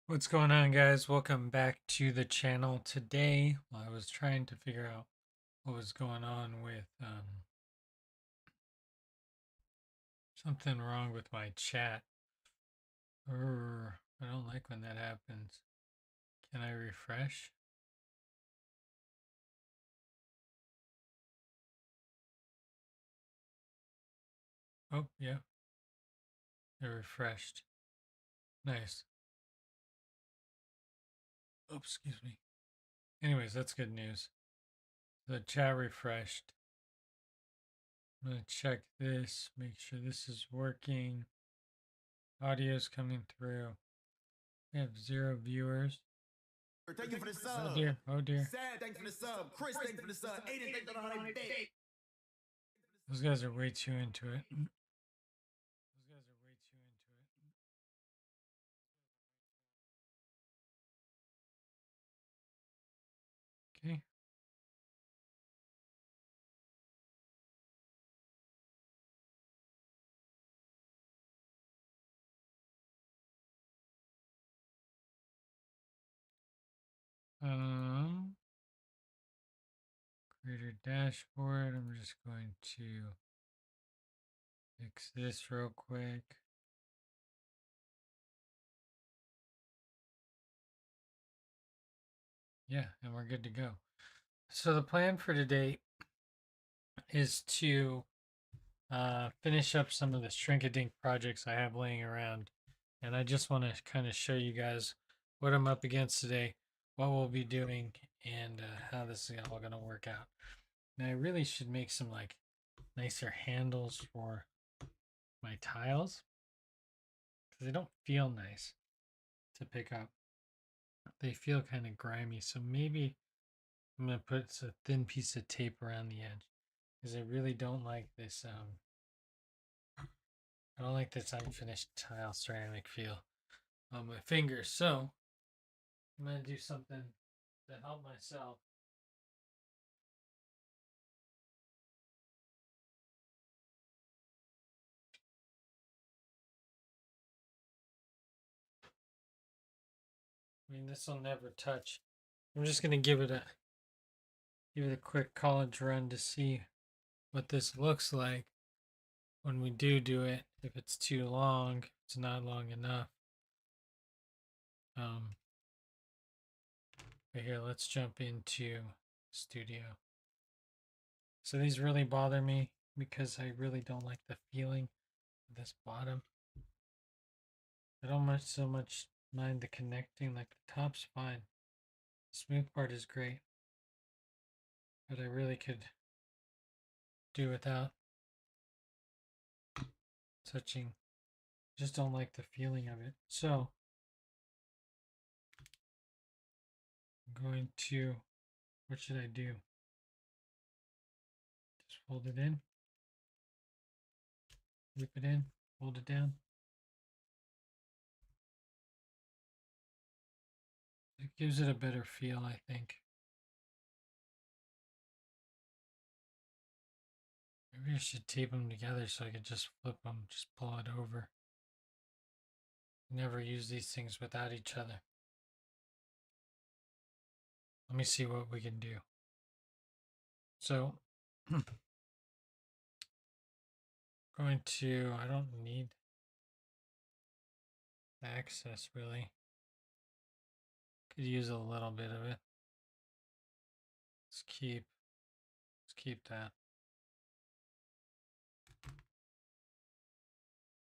What's going on, guys? Welcome back to the channel. Today, I was trying to figure out what was going on with something wrong with my chat. I don't like when that happens. Can I refresh? Oh, yeah, it refreshed. Nice. Oops, excuse me. Anyways, that's good news. The chat refreshed. I'm gonna check this, make sure this is working. Audio's coming through. We have 0 viewers. Thank you for the sub. Oh dear, oh dear. Sad, thank you for the sub. Chris, thank you for the sub. Aiden, thank you for the $100. Those guys are way too into it. Okay. Creator dashboard. I'm just going to fix this real quick. Yeah, and we're good to go. So the plan for today is to finish up some of the Shrink-a-Dink projects I have laying around. And I just want to kind of show you guys what I'm up against today, what we'll be doing, and how this is all going to work out. Now I really should make some like nicer handles for my tiles because they don't feel nice to pick up. They feel kind of grimy, so maybe I'm going to put a thin piece of tape around the edge because I really don't like this I don't like this unfinished tile ceramic feel on my fingers. So I'm going to do something to help myself. I mean, this will never touch. I'm just going to give it a quick college run to see what this looks like when we do it. If it's too long, if it's not long enough. But here, let's jump into Studio. So these really bother me because I really don't like the feeling of this bottom. I don't so much mind the connecting, like the top's fine. The smooth part is great. But I really could do without touching. Just don't like the feeling of it. So I'm going to, what should I do? Just fold it in, whip it in, fold it down. It gives it a better feel, I think. Maybe I should tape them together so I could just flip them, just pull it over. Never use these things without each other. Let me see what we can do. So, going to, I don't need access really. Could use a little bit of it. Let's keep that.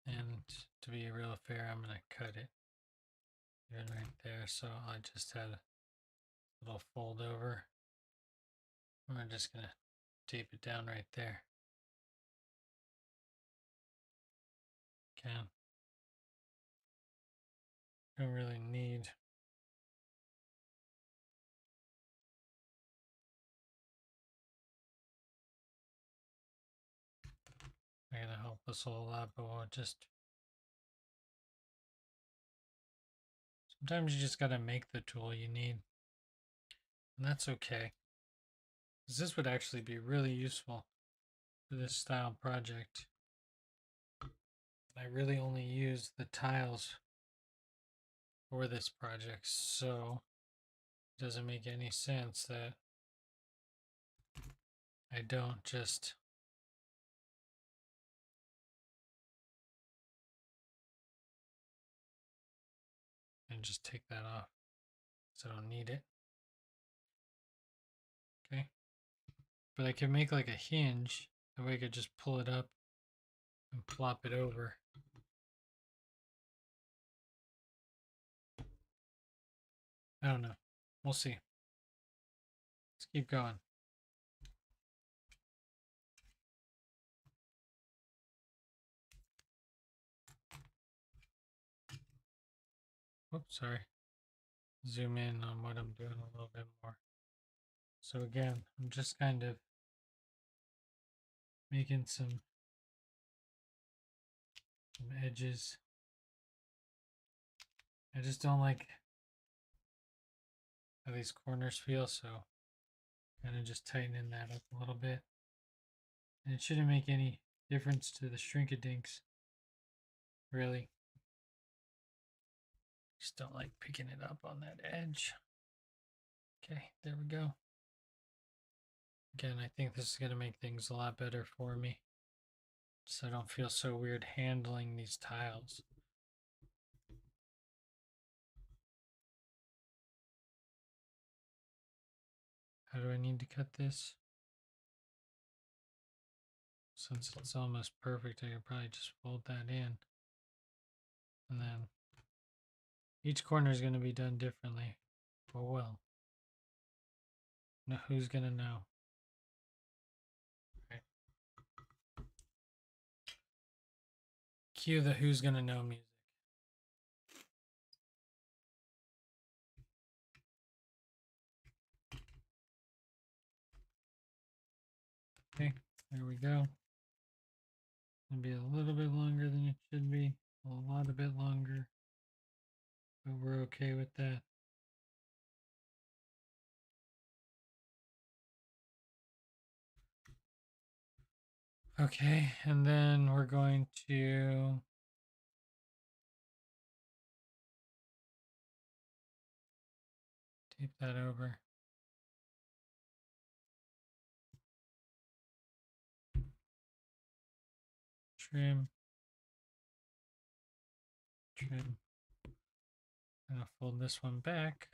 And to be real fair, I'm gonna cut it even right there. So I just had a little fold over. I'm just gonna tape it down right there. Can. Don't really need. Not gonna help us a whole lot, but we'll just. Sometimes you just gotta make the tool you need, and that's okay. Because this would actually be really useful for this style project. I really only use the tiles for this project, so it doesn't make any sense that I don't just take that off, so I don't need it. Okay, but I can make like a hinge, that way I could just pull it up and plop it over. I don't know, we'll see. Let's keep going. Oops, sorry. Zoom in on what I'm doing a little bit more. So again, I'm just kind of making some edges. I just don't like how these corners feel, so kind of just tightening that up a little bit. And it shouldn't make any difference to the Shrink-a-Dinks, really. Just don't like picking it up on that edge. Okay, there we go. Again, I think this is going to make things a lot better for me, so I don't feel so weird handling these tiles. How do I need to cut this? Since it's almost perfect, I could probably just fold that in. And then each corner is going to be done differently. But well, now who's going to know? Right. Cue the who's going to know music. Okay, there we go. It'll be a little bit longer than it should be. A lot a bit longer. But we're okay with that. Okay, and then we're going to tape that over. Trim. Trim. I'm gonna fold this one back.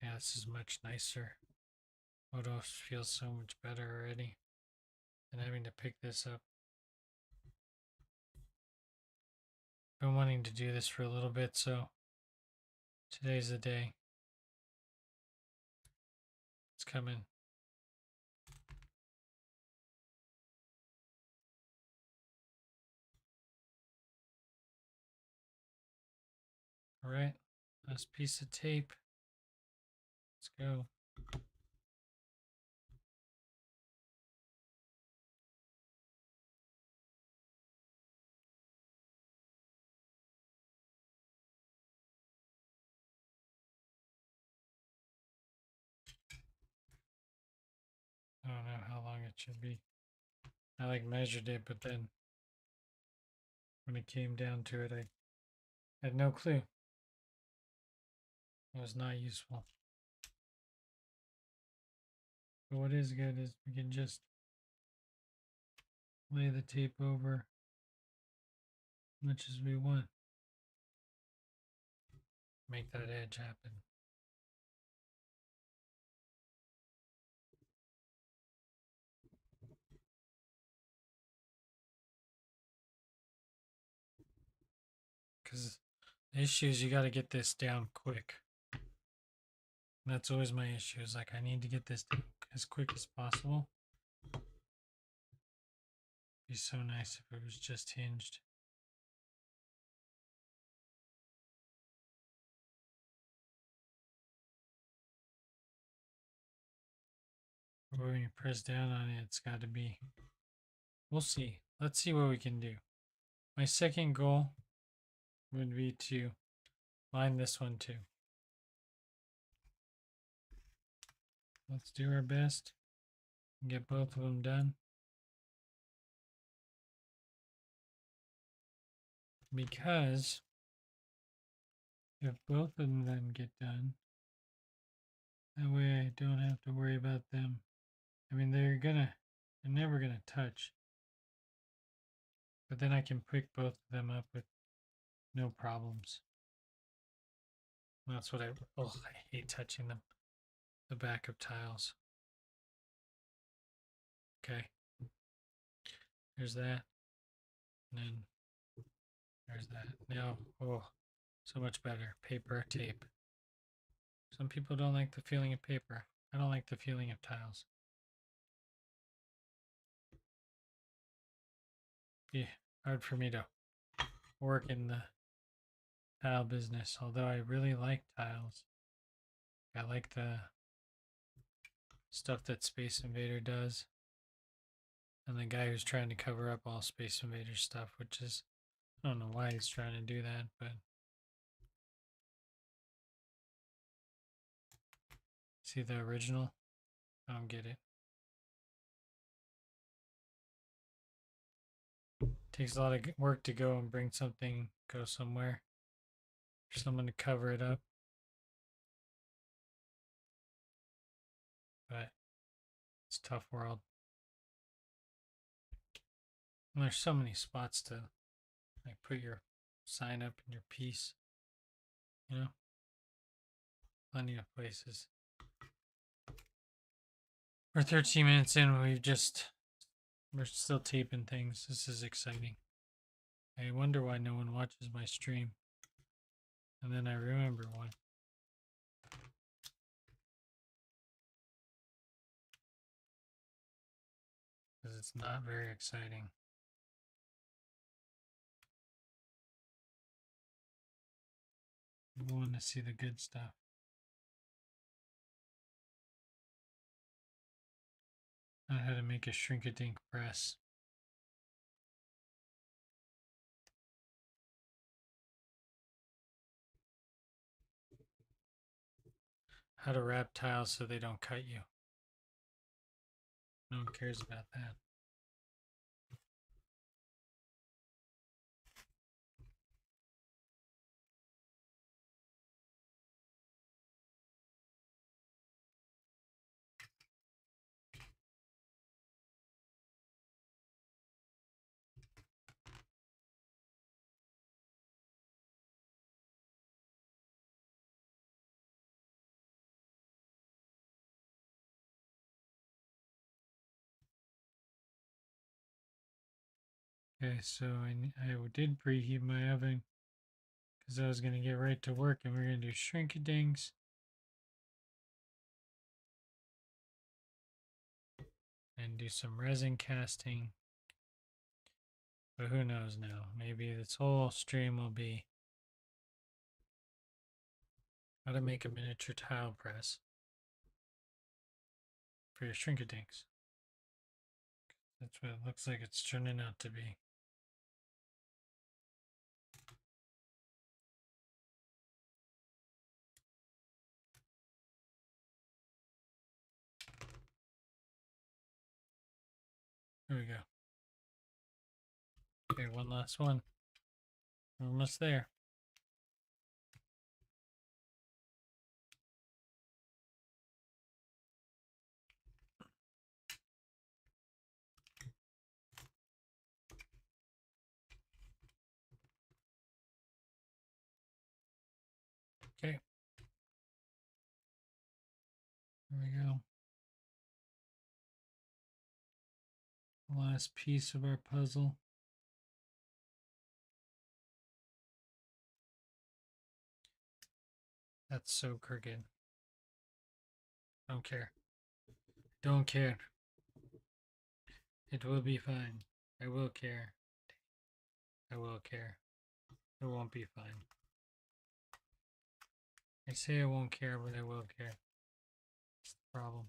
Yeah, this is much nicer. Photo feels so much better already than having to pick this up. Been wanting to do this for a little bit, so today's the day. It's coming. All right, last piece of tape. Let's go. I don't know how long it should be. I like measured it, but then when it came down to it, I had no clue. It was not useful. But what is good is we can just lay the tape over as much as we want. Make that edge happen. Because the issue is you got to get this down quick. And that's always my issue, is like I need to get this down as quick as possible. It'd be so nice if it was just hinged. But when you press down on it, it's got to be. We'll see. Let's see what we can do. My second goal would be to line this one too. Let's do our best and get both of them done. Because if both of them get done, that way I don't have to worry about them. I mean, they're never gonna touch. But then I can pick both of them up with no problems. That's what I hate touching them. The back of tiles. Okay. There's that. And then there's that. Now, so much better. Paper, tape. Some people don't like the feeling of paper. I don't like the feeling of tiles. Be hard for me to work in the tile business, although I really like tiles. I like the stuff that Space Invader does. And the guy who's trying to cover up all Space Invader stuff, which is, I don't know why he's trying to do that, but see the original? I don't get it. Takes a lot of work to go and bring something, go somewhere, for someone to cover it up. But it's a tough world. And there's so many spots to like put your sign up in your piece. You know? Plenty of places. We're 13 minutes in, we're still taping things. This is exciting. I wonder why no one watches my stream. And then I remember why. Because it's not very exciting. People want to see the good stuff. Not how to make a shrink-a-dink press. How to wrap tiles so they don't cut you. No one cares about that. Okay, so I did preheat my oven because I was going to get right to work and we're going to do shrink-a-dinks. And do some resin casting. But who knows now? Maybe this whole stream will be how to make a miniature tile press for your shrink-a-dinks. That's what it looks like it's turning out to be. There we go. Okay, one last one. We're almost there. Okay. There we go. Last piece of our puzzle. That's so crooked. Don't care. Don't care. It will be fine. I will care. I will care. It won't be fine. I say I won't care, but I will care. That's the problem.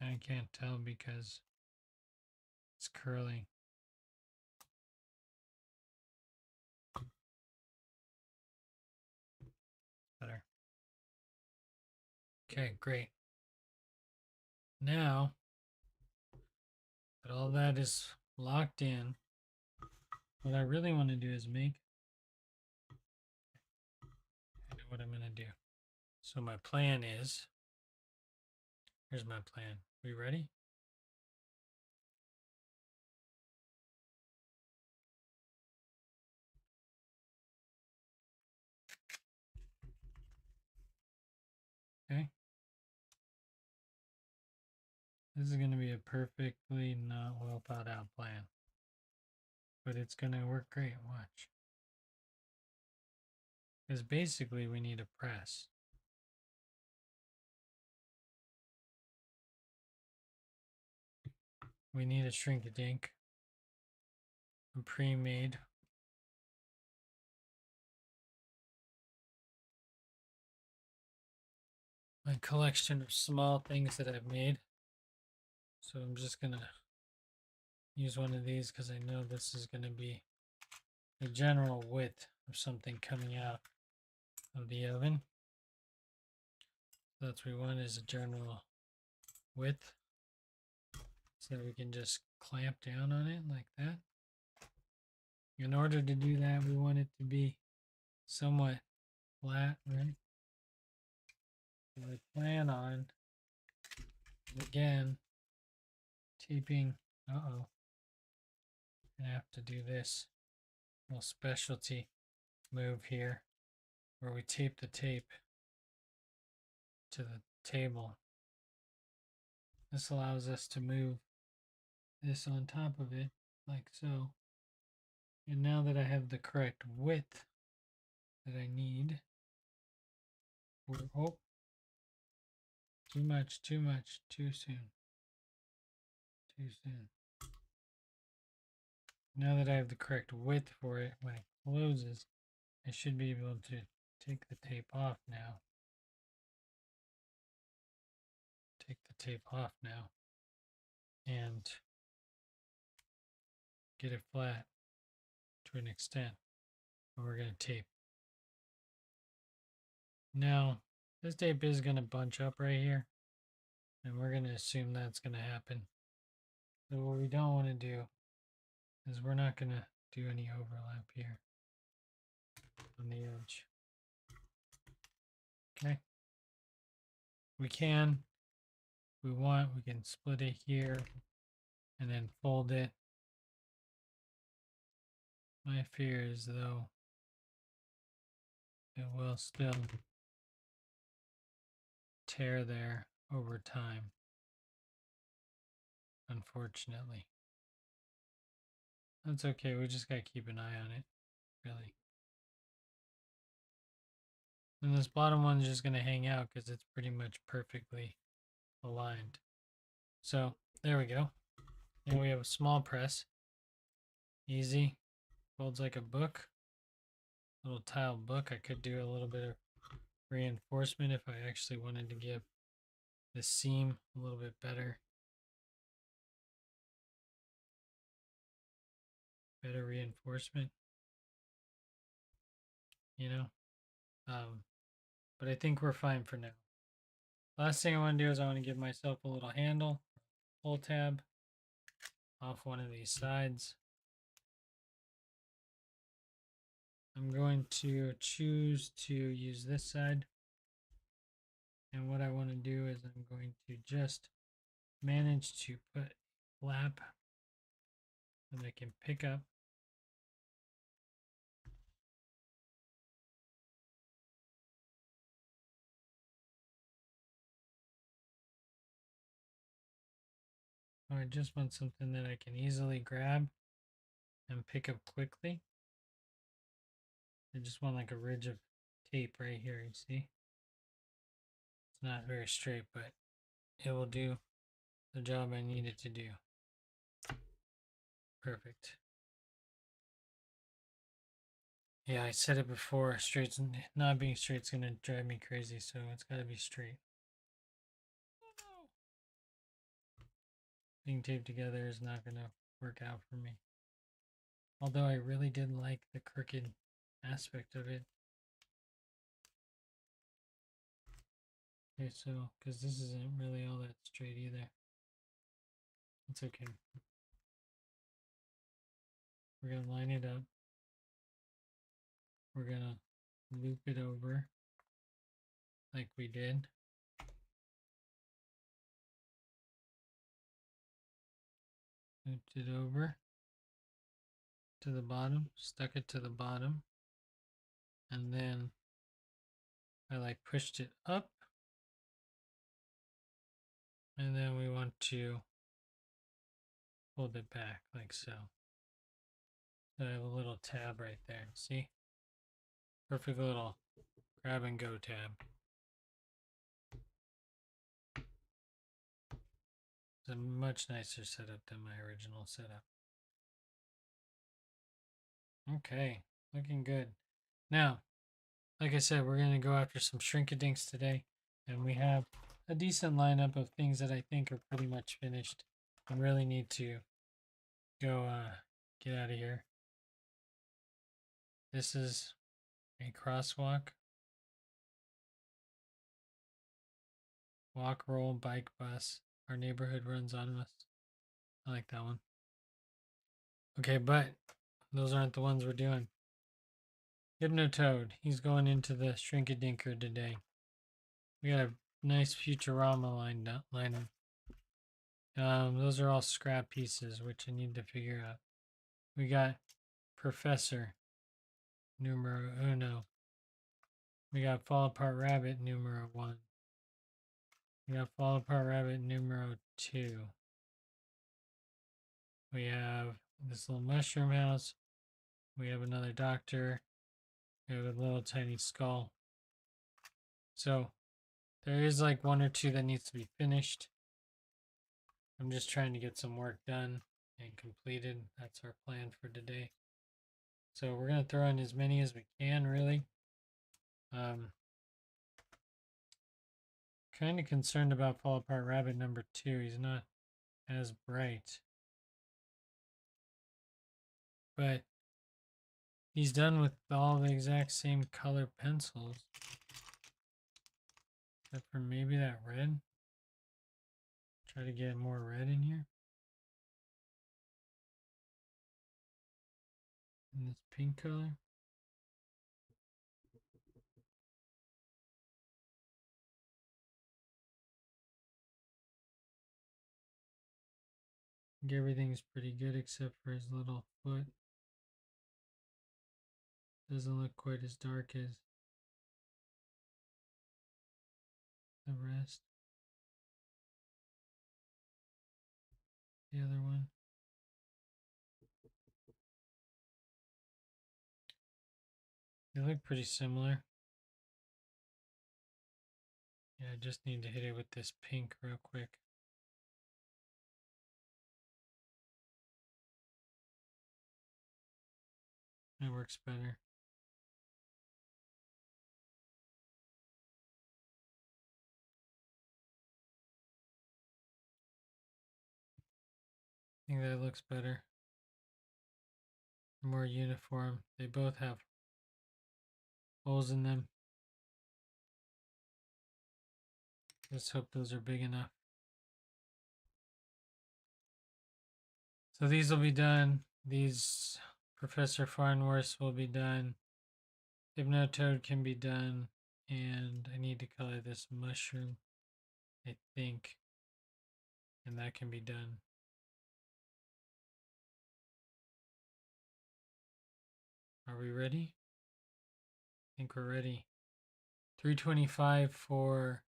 I can't tell because it's curly. Better. Okay, great. Now that But all that is locked in. What I really want to do is I know what I'm going to do. So my plan is, here's my plan. We ready? Okay. This is going to be a perfectly not well thought out plan. But it's going to work great. Watch. Because basically we need a press. We need a shrink-a-dink. A pre-made. A collection of small things that I've made. So I'm just going to use one of these because I know this is going to be the general width of something coming out of the oven. So that's what we want, is a general width. So we can just clamp down on it like that. In order to do that, we want it to be somewhat flat, right? So I plan on, again, taping. Uh-oh. I have to do this little specialty move here where we tape the tape to the table. This allows us to move this on top of it like so. And now that I have the correct width that I need, oh, too much, too soon. Too soon. Now that I have the correct width for it, when it closes, I should be able to take the tape off now. Take the tape off now and get it flat to an extent. And we're going to tape. Now, this tape is going to bunch up right here, and we're going to assume that's going to happen. So what we don't want to do is we're not going to do any overlap here on the edge. Okay. We can, if we want, we can split it here and then fold it. My fear is, though, it will still tear there over time, unfortunately. That's okay, we just gotta keep an eye on it, really. And this bottom one's just gonna hang out because it's pretty much perfectly aligned. So there we go. And we have a small press. Easy. Folds like a book. Little tile book. I could do a little bit of reinforcement if I actually wanted to give the seam a little bit better reinforcement, you know. But I think we're fine for now. Last thing I want to do is I want to give myself a little handle, pull tab off one of these sides. I'm going to choose to use this side. And what I want to do is I'm going to just manage to put a flap that I can pick up. I just want something that I can easily grab and pick up quickly. I just want like a ridge of tape right here, you see? It's not very straight, but it will do the job I need it to do. Perfect. Yeah, I said it before, not being straight's gonna drive me crazy, so it's gotta be straight. Oh no! Being taped together is not gonna work out for me. Although I really did like the crooked aspect of it. Okay, so, because this isn't really all that straight either. It's okay. We're going to line it up. We're going to loop it over like we did. Looped it over to the bottom, stuck it to the bottom, and then I like pushed it up, and then we want to hold it back like so. So I have a little tab right there. See? Perfect little grab and go tab. It's a much nicer setup than my original setup. Okay, looking good. Now, like I said, we're going to go after some Shrinkadinks today, and we have a decent lineup of things that I think are pretty much finished. I really need to go get out of here. This is a crosswalk. Walk, roll, bike, bus. Our neighborhood runs on us. I like that one. Okay, but those aren't the ones we're doing. Hypnotoad. He's going into the Shrinkadinker today. We got a nice Futurama lineup. Those are all scrap pieces, which I need to figure out. We got Professor numero uno. We got Fall Apart Rabbit numero 1. We got Fall Apart Rabbit numero 2. We have this little mushroom house. We have another doctor. We have a little tiny skull. So there is like one or two that needs to be finished. I'm just trying to get some work done and completed. That's our plan for today. So we're going to throw in as many as we can, really. Kind of concerned about Fall Apart Rabbit number 2. He's not as bright. But he's done with all the exact same color pencils. Except for maybe that red. Try to get more red in here. And this pink color. I think everything's pretty good except for his little foot. Doesn't look quite as dark as the rest. The other one. They look pretty similar. Yeah, I just need to hit it with this pink real quick. That works better. I think that looks better. More uniform. They both have holes in them. Let's hope those are big enough. So these will be done. These Professor Farnworth will be done. Hypnotoad can be done. And I need to color this mushroom, I think. And that can be done. Are we ready? I think we're ready. 325 for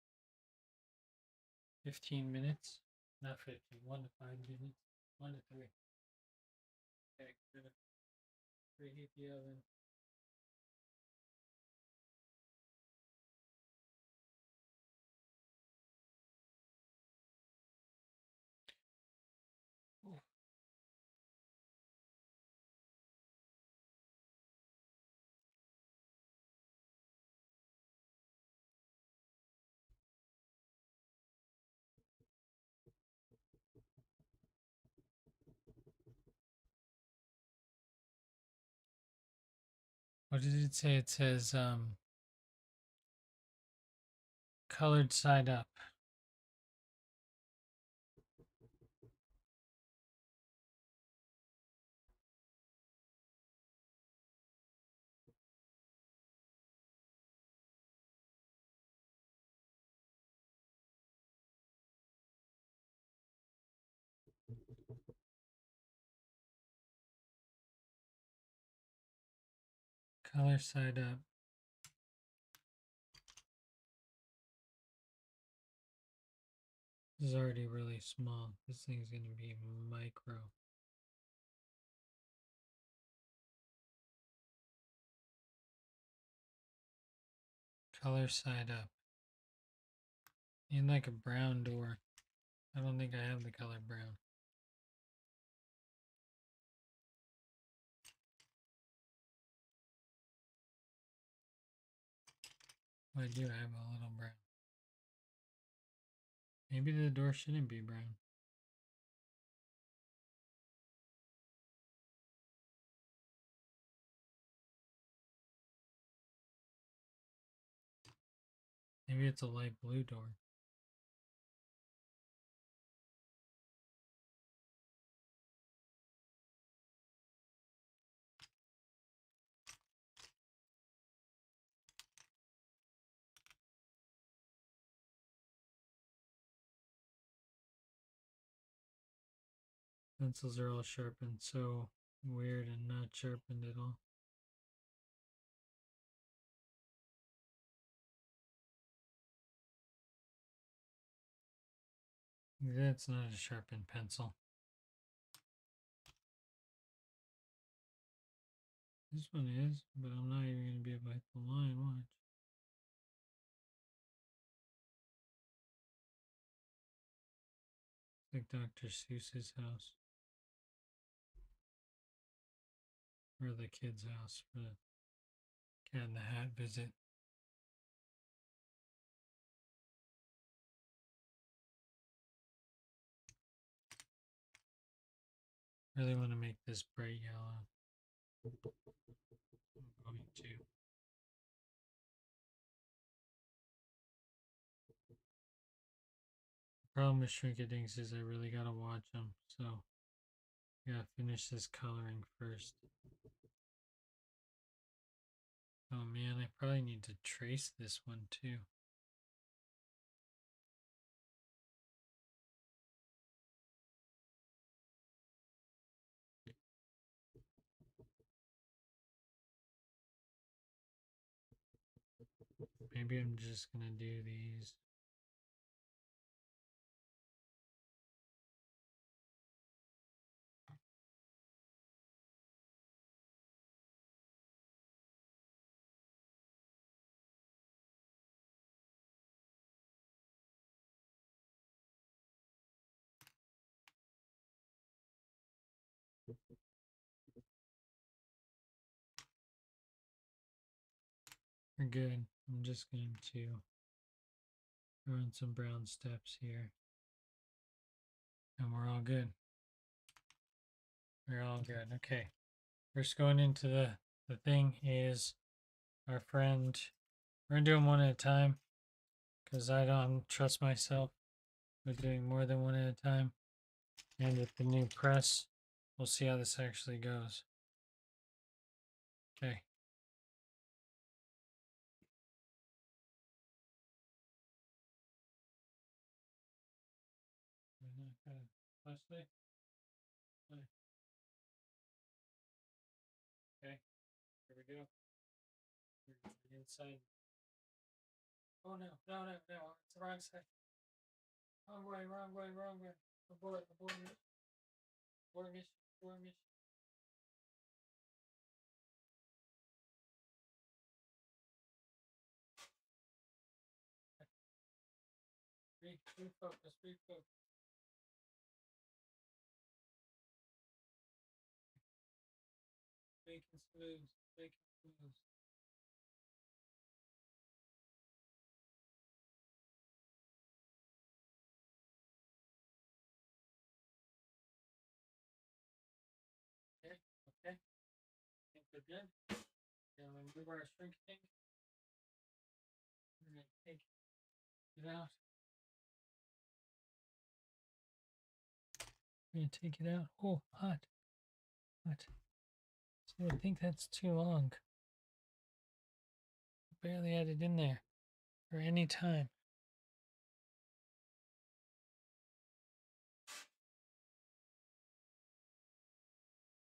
15 minutes. Not 15, 1 to 5 minutes. 1 to 3. Okay, gonna preheat the oven. What did it say? It says colored side up. Color side up. This is already really small. This thing's going to be micro. Color side up. Need like a brown door. I don't think I have the color brown. I do have a little brown. Maybe the door shouldn't be brown. Maybe it's a light blue door. Pencils are all sharpened so weird and not sharpened at all. That's not a sharpened pencil. This one is, but I'm not even going to be able to hit the line. Watch. Like Dr. Seuss's house. Or the kid's house for the Cat in the Hat visit. Really want to make this bright yellow. I'm going to. Problem with Shrinkadinks is I really gotta watch them, so I gotta finish this coloring first. Oh man, I probably need to trace this one too. Maybe I'm just gonna do these. We're good. I'm just going to throw in some brown steps here. And we're all good. We're all good. Okay. First going into the thing is our friend. We're gonna do them one at a time because I don't trust myself with doing more than one at a time. And with the new press, we'll see how this actually goes. Okay. Leslie? Okay, here we go. Inside. Oh no, no, no, no, it's the wrong side. Wrong way, wrong way, wrong way. Abort, abort, abort mission, abort mission. Refocus, refocus. Making smooth, making smooth. Okay, okay. Think we're good. We're gonna move our shrink thing. We're gonna take it out. We're gonna take it out. Oh, hot. Hot. See, I think that's too long. Barely had it in there for any time.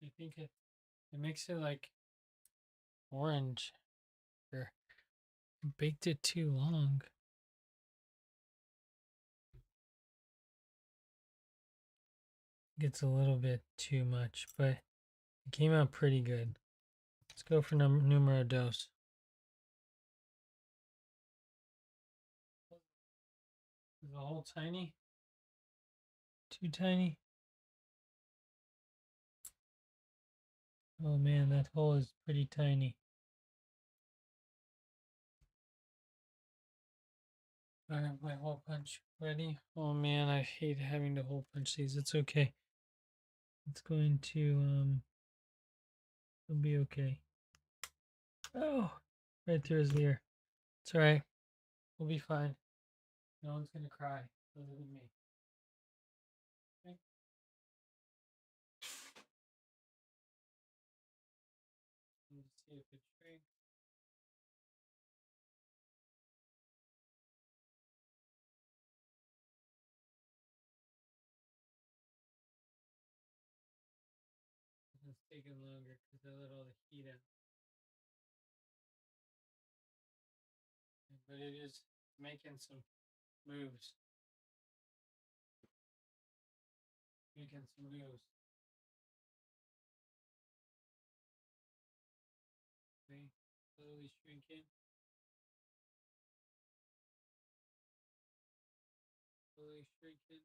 I think it makes it like orange. Or baked it too long. Gets a little bit too much, but it came out pretty good. Let's go for numero dos. Is the hole tiny? Too tiny? Oh man, that hole is pretty tiny. I have my hole punch ready. Oh man, I hate having to hole punch these. It's okay. It's going to it'll be okay. Oh, right through his ear. It's alright. We'll be fine. No one's gonna cry other than me. Okay. Let's see if it shrinks. It's taking longer because I let all the heat out. But it is making some moves. Making some moves. Okay. Slowly shrinking. Slowly shrinking.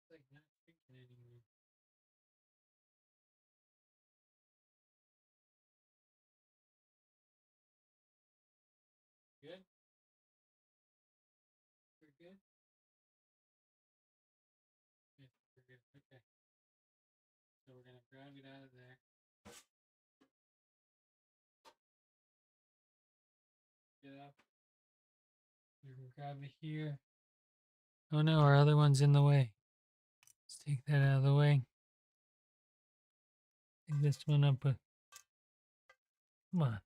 It's like not shrinking anymore. Good? We're good? Yeah, we're good. Okay. So we're gonna grab it out of there. Get up. We can grab it here. Oh no, our other one's in the way. Let's take that out of the way. Pick this one up with. Come on.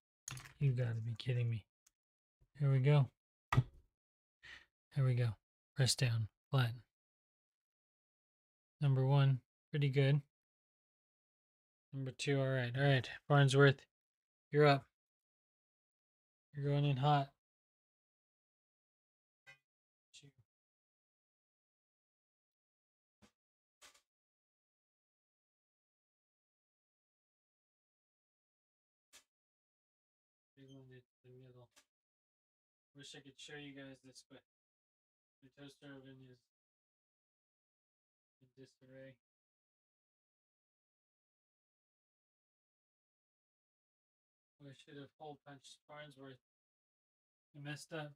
You gotta be kidding me. Here we go. There we go. Press down. Flatten. Number 1, pretty good. Number 2, alright. Alright, Farnsworth, you're up. You're going in hot. 2. Big one into the middle. Wish I could show you guys this, but the toaster oven is in disarray. I should have hole punched Farnsworth. I messed up.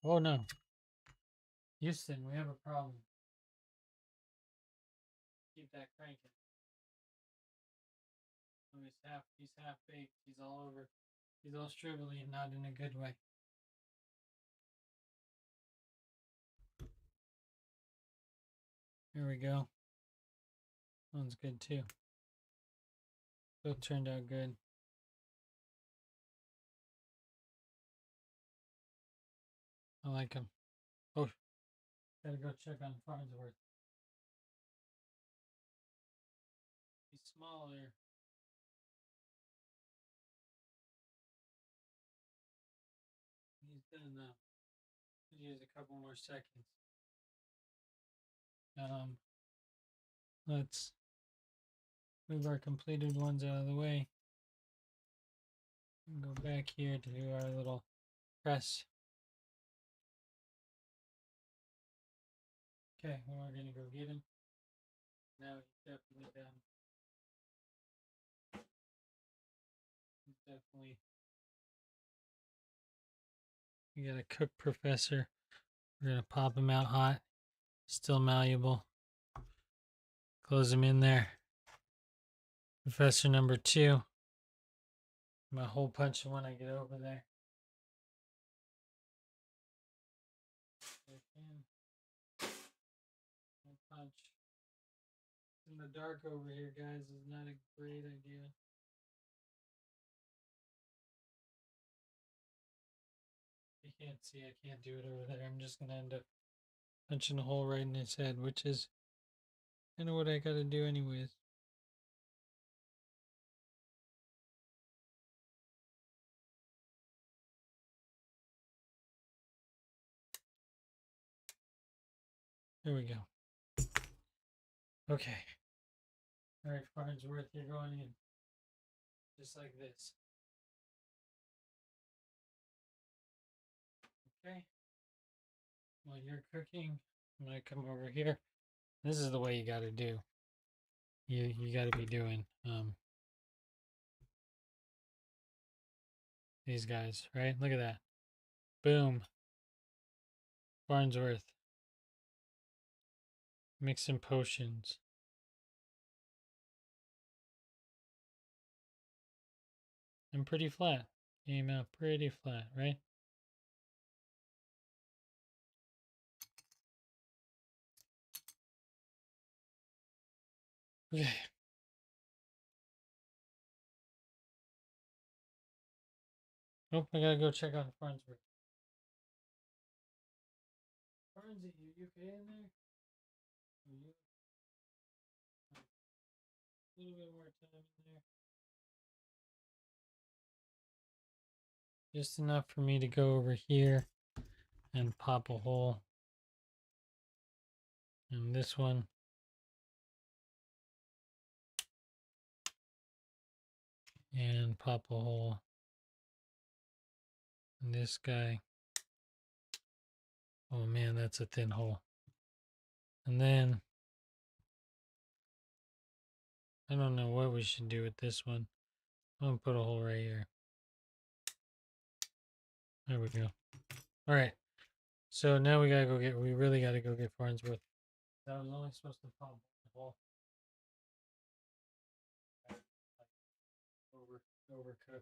Oh no. Houston, we have a problem. Keep that cranking. Oh, he's half baked. He's all over. He's all stribbly and not in a good way. Here we go. That one's good too. Both turned out good. I like him. Oh, gotta go check on Farnsworth. He's smaller. He's done enough. Could use a couple more seconds. Let's move our completed ones out of the way. And go back here to do our little press. Okay, well, we're gonna go get him. Now he's definitely done. He's definitely. We got a cook professor. We're gonna pop him out hot. Still malleable. Close him in there. Professor number 2. I'm gonna hole punch him when I get over there. Hole punch. in the dark over here, guys, is not a great idea. You can't see, I can't do it over there. I'm just gonna end up punching a hole right in his head, which is kind of what I gotta do anyways. There we go. Okay. Alright, Farnsworth, you're going in. Just like this. Okay. While you're cooking, I'm gonna come over here. This is the way you gotta do. You gotta be doing these guys, right? Look at that. Boom. Farnsworth. Mixing potions. And pretty flat. Came out pretty flat, right? Okay. Oh, I gotta go check on Farnsworth. Farnsy, you okay in there? Are you? A little bit more time in there. Just enough for me to go over here and pop a hole. And this one. And pop a hole. And this guy. Oh man, that's a thin hole. And then I don't know what we should do with this one. I'm gonna put a hole right here. There we go. All right. So now we really gotta go get Farnsworth. That was only supposed to pop the hole. Overcooked.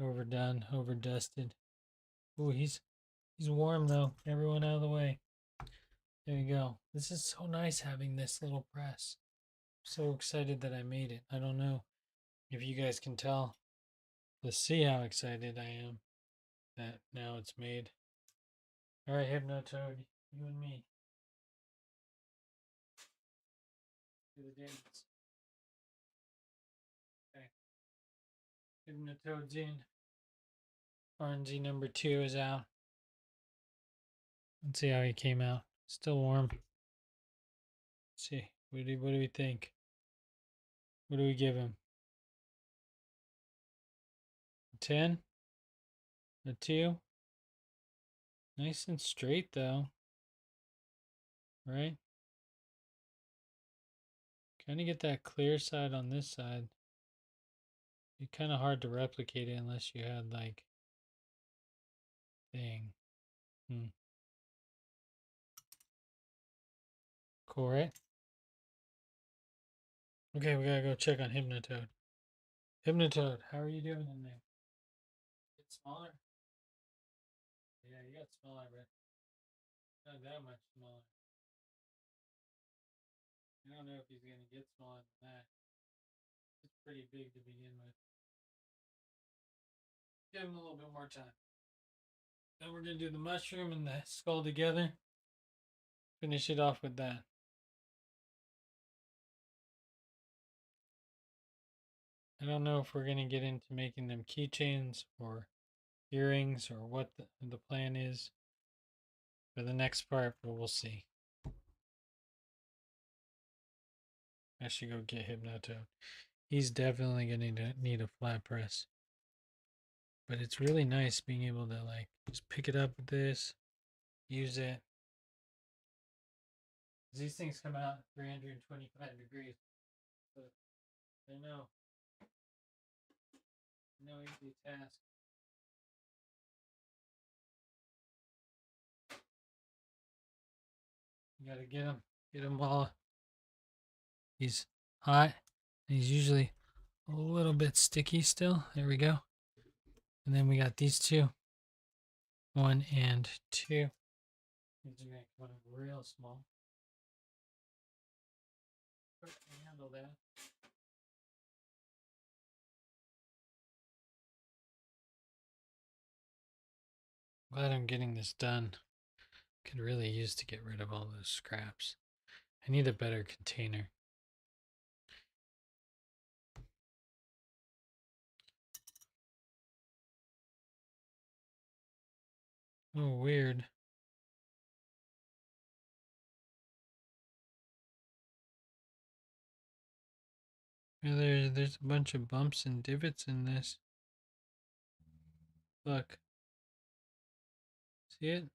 Overdone, overdusted. Ooh, he's warm though. Everyone out of the way. There you go. This is so nice having this little press. So excited that I made it. I don't know if you guys can tell. Let's see how excited I am that now it's made. All right, Hypnotoad, you and me. Do the dance. Okay. Hypnotoad's in. Farnsy number 2 is out. Let's see how he came out. Still warm. Let's see. What do we think? What do we give him? A 10? A 2? Nice and straight though. Right? Kind of get that clear side on this side. It's kind of hard to replicate it unless you had like thing. Cool, right? Okay, we gotta go check on Hypnotoad. Hypnotoad, how are you doing in there? Get smaller? Yeah, you got smaller, but not that much smaller. I don't know if he's gonna get smaller than that. It's pretty big to begin with. Give him a little bit more time. Then we're gonna do the mushroom and the skull together. Finish it off with that. I don't know if we're gonna get into making them keychains or earrings or what the plan is for the next part, but we'll see. I should go get Hypnotoad. He's definitely gonna need a flat press. But it's really nice being able to like just pick it up with this, use it. These things come out at 325 degrees. So they're no easy task. You gotta get him while he's hot. He's usually a little bit sticky still. There we go. And then we got these two. 1 and 2. These are gonna come out real small. handle that. Glad I'm getting this done. Could really use to get rid of all those scraps. I need a better container. Oh, weird. Yeah, there's a bunch of bumps and divots in this. Look. See it?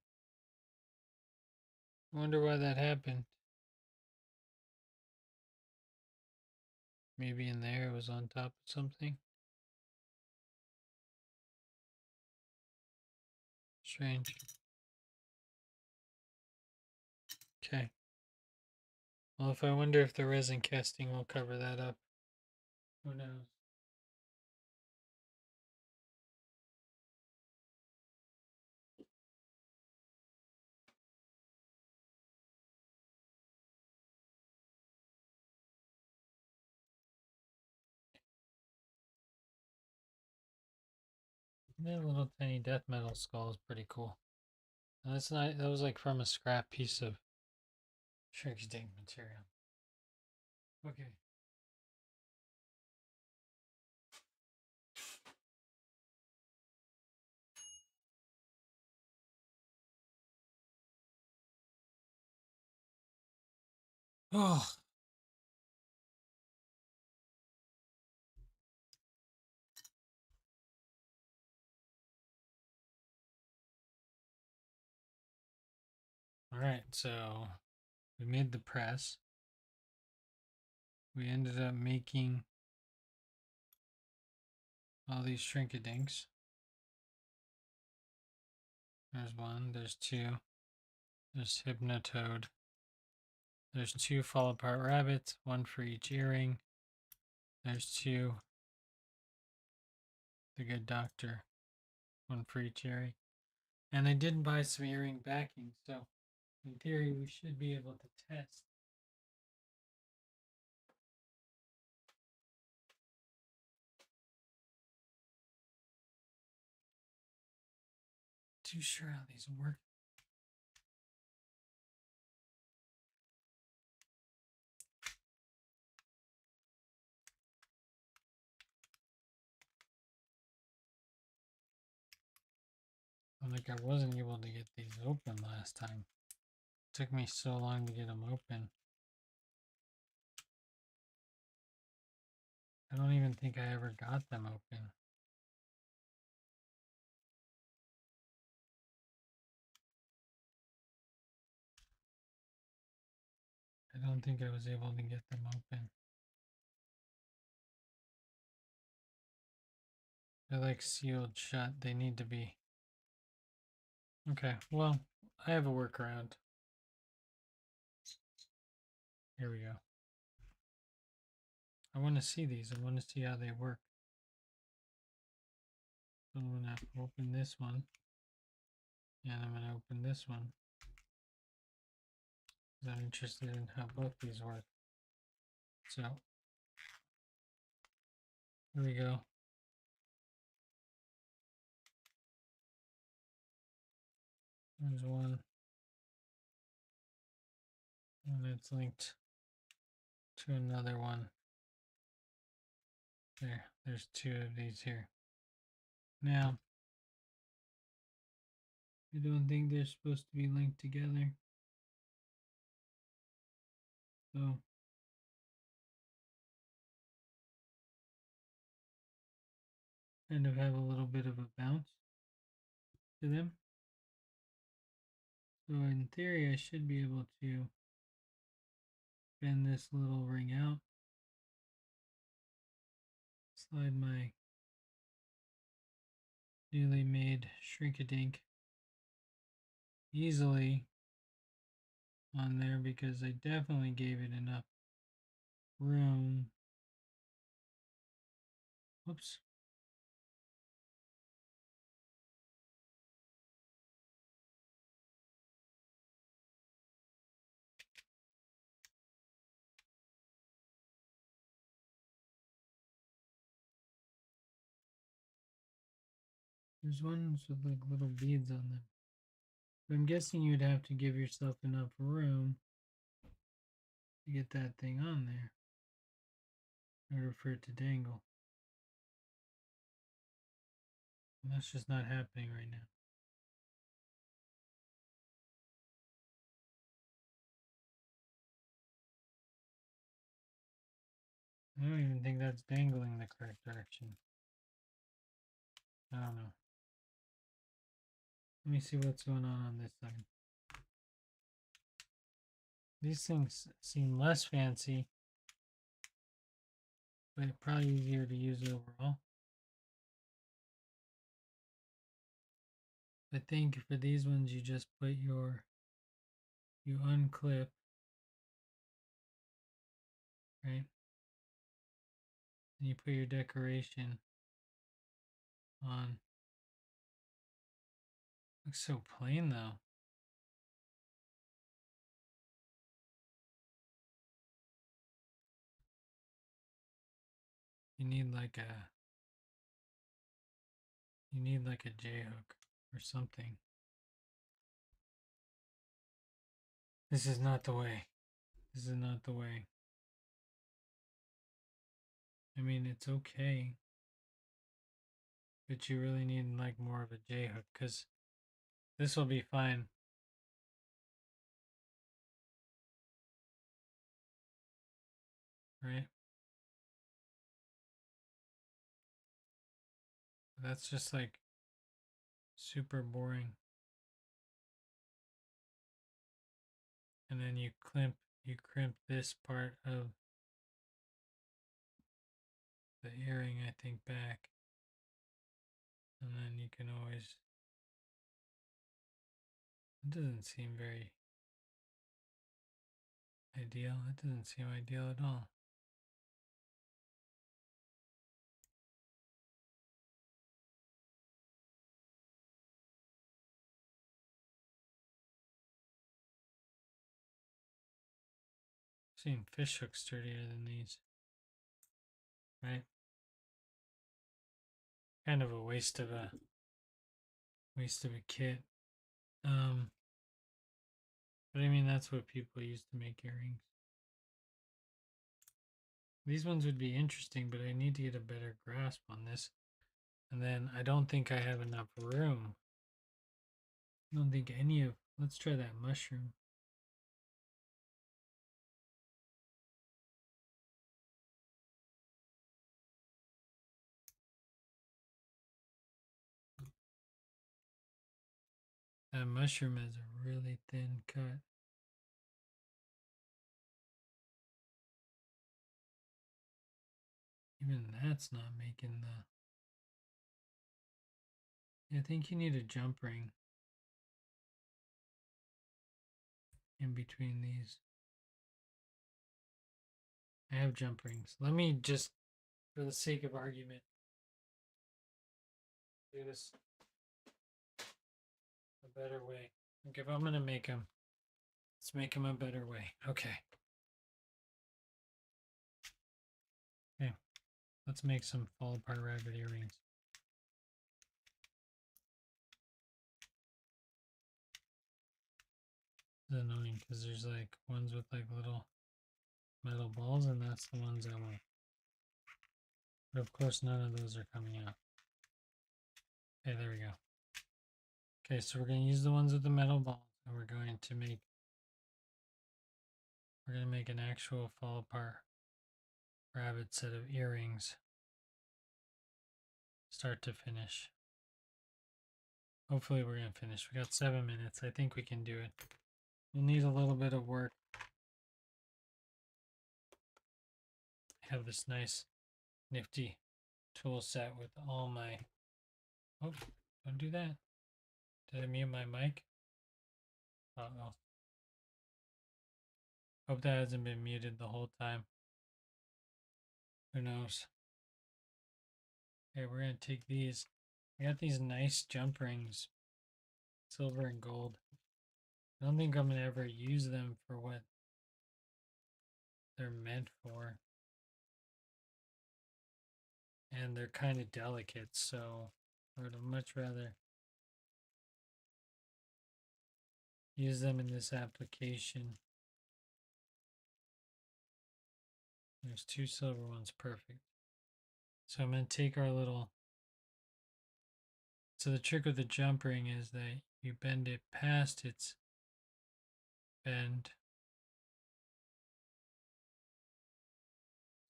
I wonder why that happened. Maybe in there it was on top of something. Strange. Okay. Well, if I wonder if the resin casting will cover that up. Who knows? That little tiny death metal skull is pretty cool. Now, that's not. That was like from a scrap piece of shrink dink material. Okay. Oh. All right. So we made the press. We ended up making all these shrink-a-dinks. There's one. There's two. There's Hypnotoad. There's two fall apart rabbits, one for each earring. There's two. The Good Doctor, one for each earring. And I did buy some earring backing, so in theory we should be able to test. Too sure how these work. Like I wasn't able to get these open last time. It took me so long to get them open. I don't even think I ever got them open. I don't think I was able to get them open. They're like sealed shut. They need to be. Okay, well, I have a workaround. Here we go. I want to see these. I want to see how they work. So I'm going to open this one. And I'm going to open this one. I'm interested in how both these work. So, here we go. There's one. And it's linked to another one. There's two of these here. Now, I don't think they're supposed to be linked together. So, kind of have a little bit of a bounce to them. So in theory, I should be able to bend this little ring out, slide my newly made shrink-a-dink easily on there because I definitely gave it enough room. Whoops. There's ones with like little beads on them. But I'm guessing you'd have to give yourself enough room to get that thing on there in order for it to dangle. And that's just not happening right now. I don't even think that's dangling the correct direction. I don't know. Let me see what's going on this side. These things seem less fancy, but probably easier to use overall. I think for these ones you just put you unclip, right? And you put your decoration on. Looks so plain though. You need like a J hook or something. This is not the way. This is not the way. I mean, it's okay, but you really need like more of a J hook because this will be fine. Right? That's just like super boring. And then you crimp this part of the earring, I think, back. And then you can always, it doesn't seem very ideal. It doesn't seem ideal at all. I've seen fish hooks sturdier than these. Right? Kind of a waste of a kit. But I mean that's what people used to make earrings. These ones would be interesting, but I need to get a better grasp on this. And then I don't think I have enough room. I don't think any of, let's try that mushroom. That mushroom has a really thin cut. Even that's not making the, I think you need a jump ring in between these. I have jump rings. Let me just, for the sake of argument, do this a better way. Like if I'm gonna make them, let's make them a better way. Okay. Okay. Let's make some fall apart rabbit earrings. It's annoying because there's like ones with like little metal balls, and that's the ones I want. But of course, none of those are coming out. Okay, there we go. Okay, so we're going to use the ones with the metal balls, and we're going to make an actual fall apart rabbit set of earrings, start to finish. Hopefully, we're going to finish. We got 7 minutes. I think we can do it. We'll need a little bit of work. I have this nice, nifty tool set with all my. Oh, don't do that. Did I mute my mic? Uh-oh. Hope that hasn't been muted the whole time. Who knows? Okay, we're going to take these. I got these nice jump rings, silver and gold. I don't think I'm going to ever use them for what they're meant for. And they're kind of delicate, so I would much rather use them in this application. There's 2 silver ones, perfect. So I'm going to take our little, so the trick with the jump ring is that you bend it past its bend.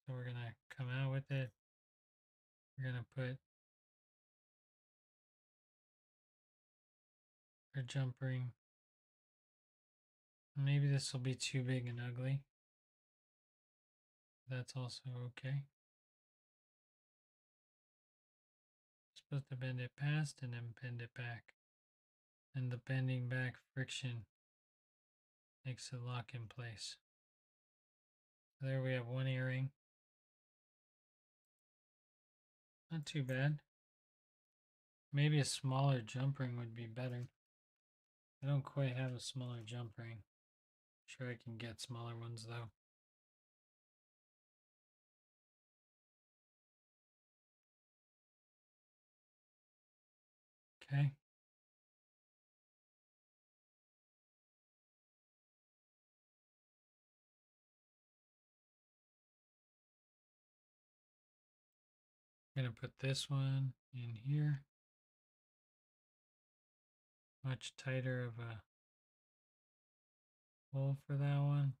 So we're going to come out with it. We're going to put our jump ring. Maybe this will be too big and ugly. That's also okay. Supposed to bend it past and then bend it back. And the bending back friction makes it lock in place. There we have one earring. Not too bad. Maybe a smaller jump ring would be better. I don't quite have a smaller jump ring. Sure, I can get smaller ones though. Okay. I'm gonna put this one in here. Much tighter of a hole for that one.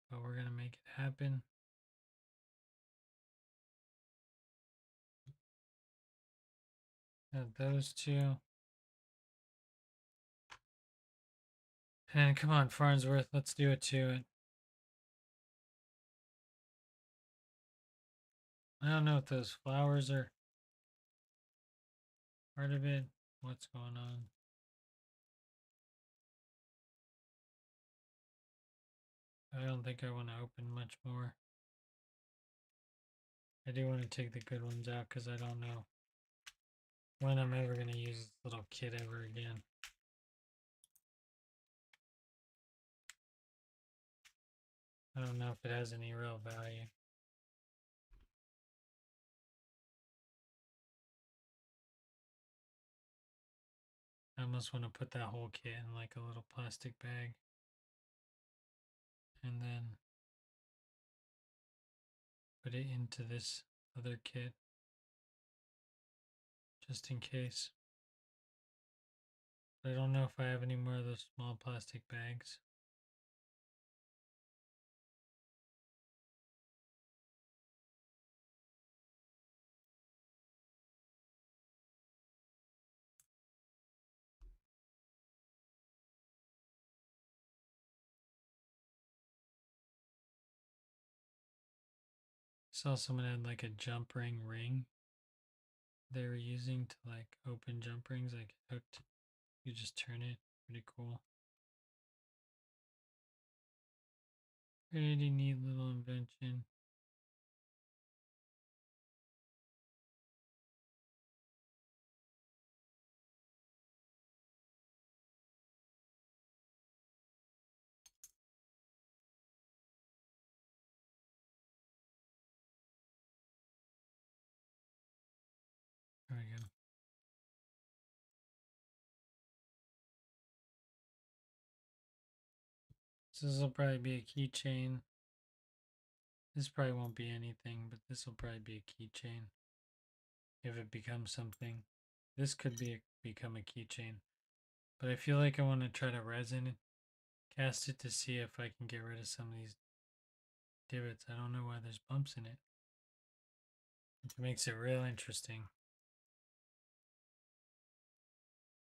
But we're gonna make it happen. Got those two. And come on, Farnsworth, let's do it to it. I don't know if those flowers are part of it. What's going on? I don't think I want to open much more. I do want to take the good ones out because I don't know when I'm ever going to use this little kit ever again. I don't know if it has any real value. I almost want to put that whole kit in like a little plastic bag. And then put it into this other kit. Just in case. But I don't know if I have any more of those small plastic bags. Saw someone had like a jump ring they were using to like open jump rings, like hooked. You just turn it. Pretty cool. Pretty neat little invention. There we go. So this will probably be a keychain. This probably won't be anything, but this will probably be a keychain. If it becomes something. This could become a keychain. But I feel like I want to try to resin it, cast it to see if I can get rid of some of these divots. I don't know why there's bumps in it. It makes it real interesting.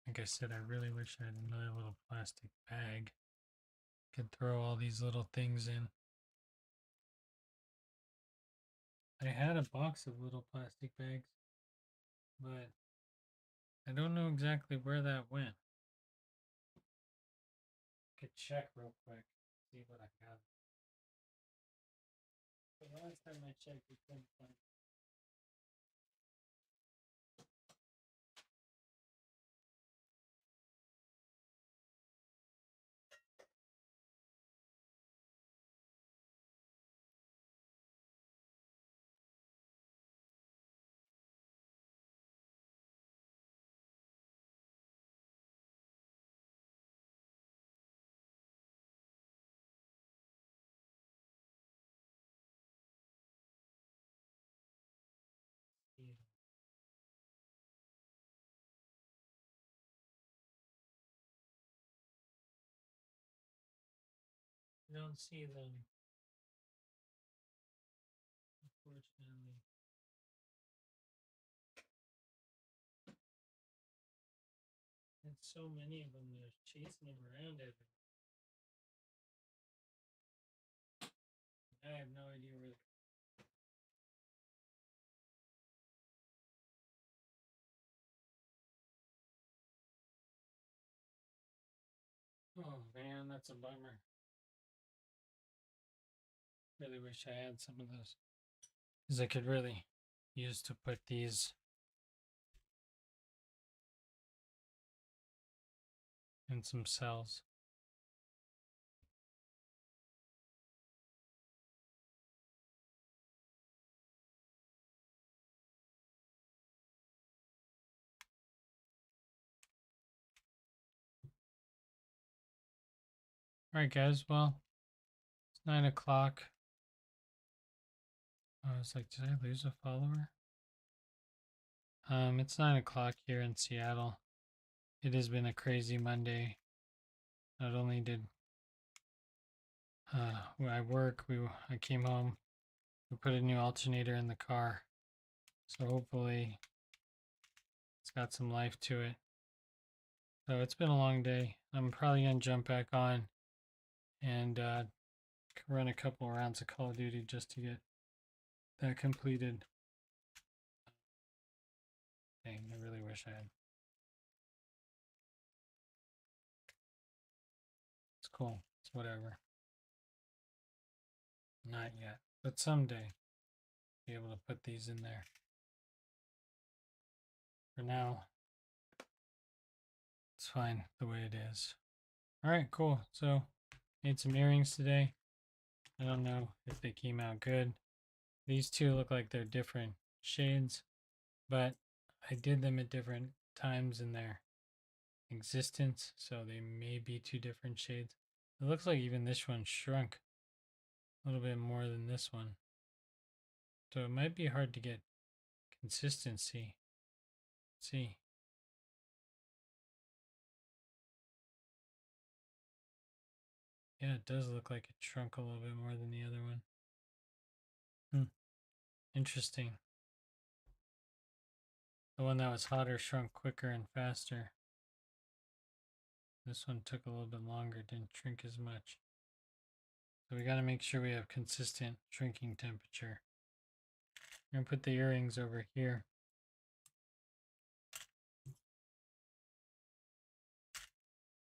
Like I said, I really wish I had another little plastic bag. Could throw all these little things in. I had a box of little plastic bags, but I don't know exactly where that went. Could check real quick, see what I got. The last time I checked, we couldn't find it. You don't see them, unfortunately. And so many of them, they're chasing them around everywhere. I have no idea where. Oh man, that's a bummer. Really wish I had some of those. Because I could really use to put these in some cells. Alright guys, well, it's 9 o'clock. I was like, did I lose a follower? It's 9 o'clock here in Seattle. It has been a crazy Monday. Not only did when I work, I came home, we put a new alternator in the car. So hopefully it's got some life to it. So it's been a long day. I'm probably gonna jump back on and run a couple rounds of Call of Duty just to get that completed. Dang, I really wish I had. It's cool. It's whatever. Not yet, but someday be able to put these in there. For now, it's fine the way it is. All right, cool. So made some earrings today. I don't know if they came out good. These two look like they're different shades, but I did them at different times in their existence, so they may be two different shades. It looks like even this one shrunk a little bit more than this one. So it might be hard to get consistency. Let's see. Yeah, it does look like it shrunk a little bit more than the other one. Interesting. The one that was hotter shrunk quicker and faster. This one took a little bit longer, didn't shrink as much. So we got to make sure we have consistent shrinking temperature. I'm going to put the earrings over here.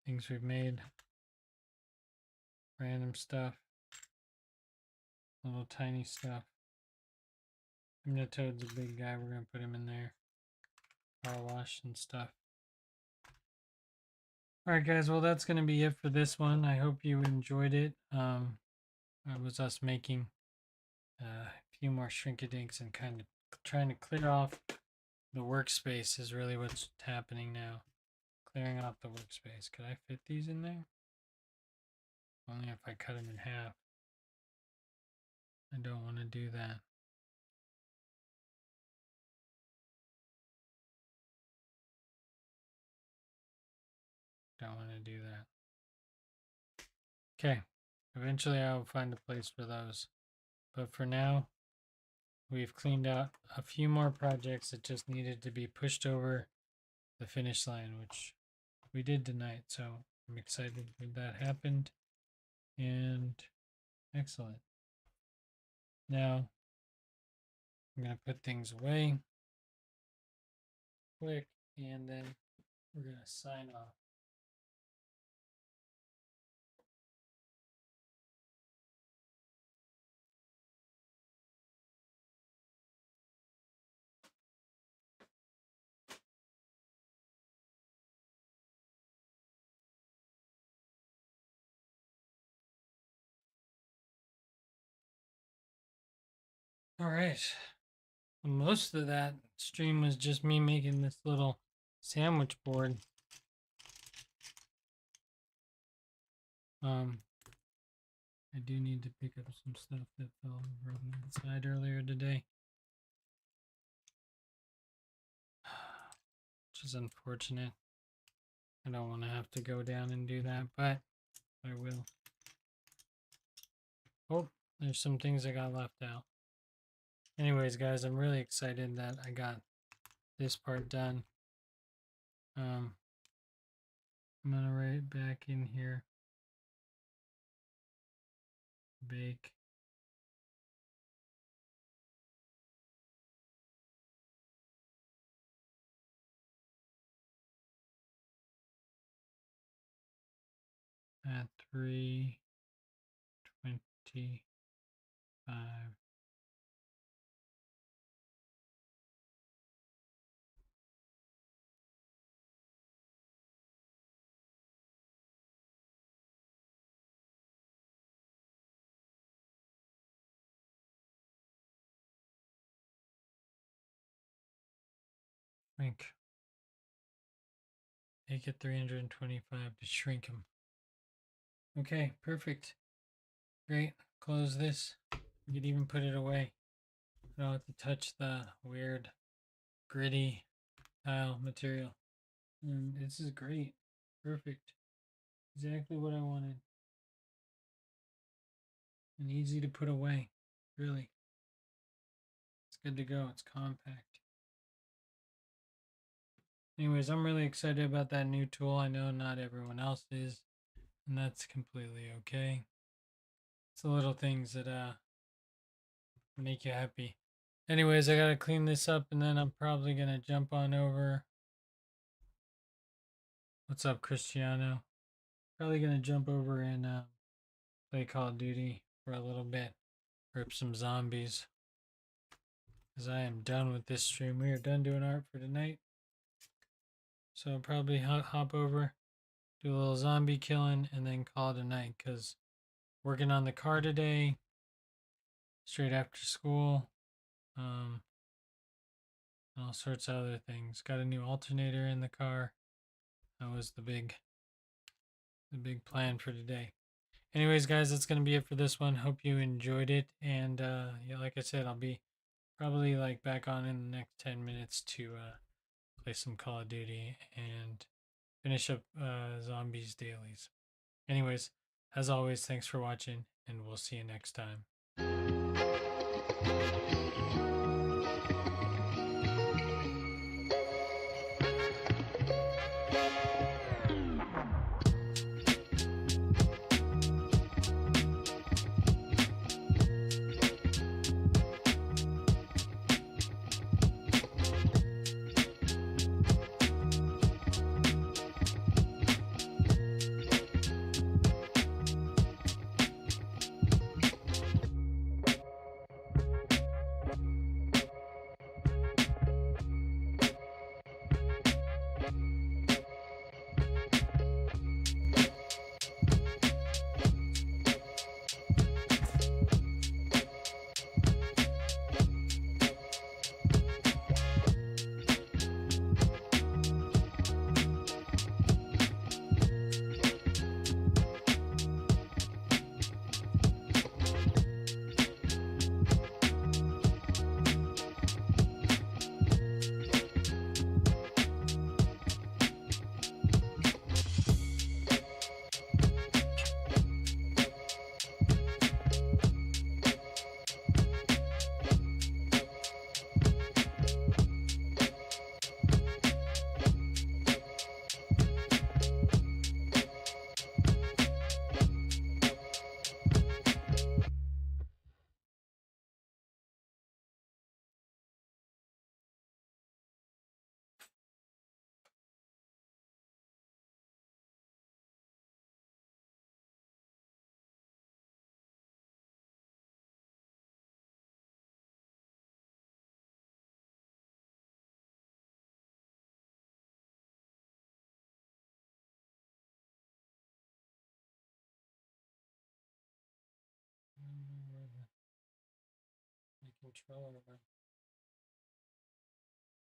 Things we've made. Random stuff. Little tiny stuff. Hypnotoad's a big guy. We're going to put him in there. Car wash and stuff. Alright guys, well that's going to be it for this one. I hope you enjoyed it. It was us making a few more shrink-a-dinks and kind of trying to clear off the workspace is really what's happening now. Clearing off the workspace. Could I fit these in there? Only if I cut them in half. I don't want to do that. Don't want to do that. Okay. Eventually I'll find a place for those. But for now, we've cleaned out a few more projects that just needed to be pushed over the finish line, which we did tonight. So I'm excited when that happened. And excellent. Now I'm going to put things away quick and then we're going to sign off. All right. Most of that stream was just me making this little sandwich board. I do need to pick up some stuff that fell over on the side earlier today. Which is unfortunate. I don't want to have to go down and do that, but I will. Oh, there's some things I got left out. Anyways, guys, I'm really excited that I got this part done. I'm gonna write it back in here. Bake. At 3:25. Shrink. Make it 325 to shrink them. Okay, perfect. Great. Close this. You could even put it away. I don't have to touch the weird gritty tile material. And this is great. Perfect. Exactly what I wanted. And easy to put away. Really. It's good to go. It's compact. Anyways, I'm really excited about that new tool. I know not everyone else is, and that's completely okay. It's the little things that make you happy. Anyways, I gotta clean this up, and then I'm probably gonna jump on over. What's up, Cristiano? Probably gonna jump over and play Call of Duty for a little bit, rip some zombies, because I am done with this stream. We are done doing art for tonight. So I'll probably hop over, do a little zombie killing, and then call it a night, because working on the car today, straight after school, and all sorts of other things. Got a new alternator in the car. That was the big plan for today. Anyways, guys, that's gonna be it for this one. Hope you enjoyed it, and yeah, like I said, I'll be probably like back on in the next 10 minutes to play some Call of Duty and finish up zombies dailies. Anyways, as always, thanks for watching, and we'll see you next time. My controller.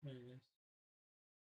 There it is.